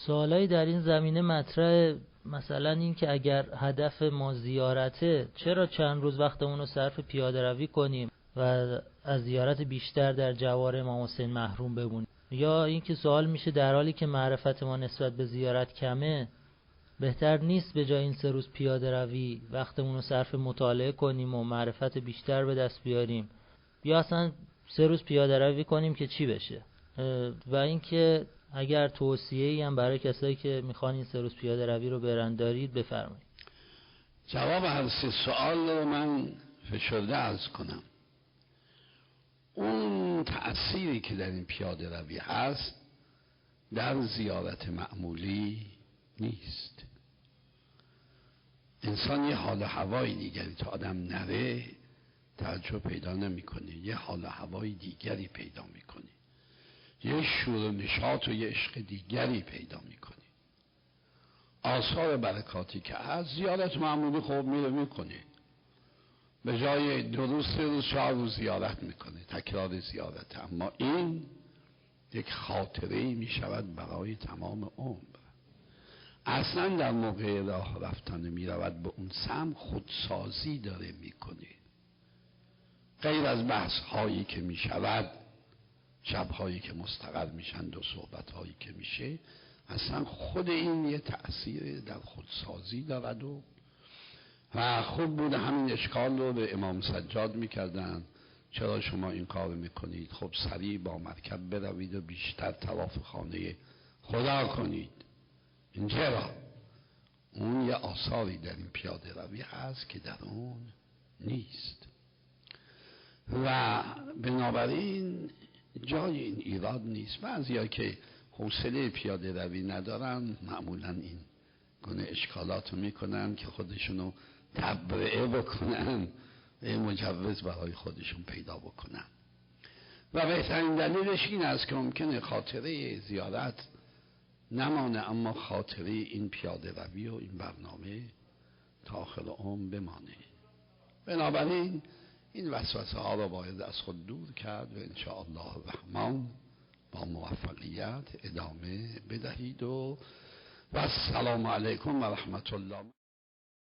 سوالایی در این زمینه مطرحه، مثلا این که اگر هدف ما زیارته چرا چند روز وقتمون رو صرف پیاده روی کنیم و از زیارت بیشتر در جوار امام حسین محروم بمونیم؟ یا اینکه سوال میشه در حالی که معرفت ما نسبت به زیارت کمه، بهتر نیست به جای این 3 روز پیاده روی وقتمون رو صرف مطالعه کنیم و معرفت بیشتر به دست بیاریم، یا اصلا 3 روز پیاده روی کنیم که چی بشه؟ و اینکه اگر توصیه‌ای هم برای کسایی که میخوان این 3 روز پیاده روی رو برن دارید بفرمایید. جواب هر 3 سوال رو من فشرده عرض کنم. اون تأثیری که در این پیاده روی هست در زیارت معمولی نیست. انسان یه حال و هوای دیگری تا آدم نره توجه پیدا نمی‌کنه، یه حال و هوای دیگری پیدا می‌کنه، یه شور و نشاط و یه عشق دیگری پیدا می‌کنه. آثار برکاتی که از زیارت معمولی خوب میکنه، به جای 2 روز 3 روز 4 روز زیارت میکنه، تکرار زیارت. اما این یک خاطره‌ای میشود برای تمام عمر. اصلا در موقع راه رفتن میرود به اون سمت خودسازی داره میکنه. غیر از بحث هایی که میشود، شبهایی که مستقر میشن و صحبت هایی که میشه، اصلا خود این یه تأثیر در خودسازی دارد. و خوب بود همین اشکال رو به امام سجاد میکردن، چرا شما این کار میکنید؟ خب سریع با مرکب بروید و بیشتر طواف خانه خدا کنید. این چرا؟ اون یه آثاری در این پیاده روی هست که در اون نیست. و بنابراین جای این ایراد نیست. بعضیا که حوصله پیاده روی ندارن معمولا این گونه اشکالات رو میکنن که خودشونو تبرئه بکنن، یه مجوز برای خودشون پیدا بکنن. و بهترین دلیلش این است که ممکنه خاطره زیارت نمانه، اما خاطره این پیاده روی و این برنامه تا آخر عمر بمانه. بنابراین این وسوسه ها رو باید از خود دور کرد و انشاءالله الرحمن با موفقیت ادامه بدهید. و السلام علیکم و رحمت الله.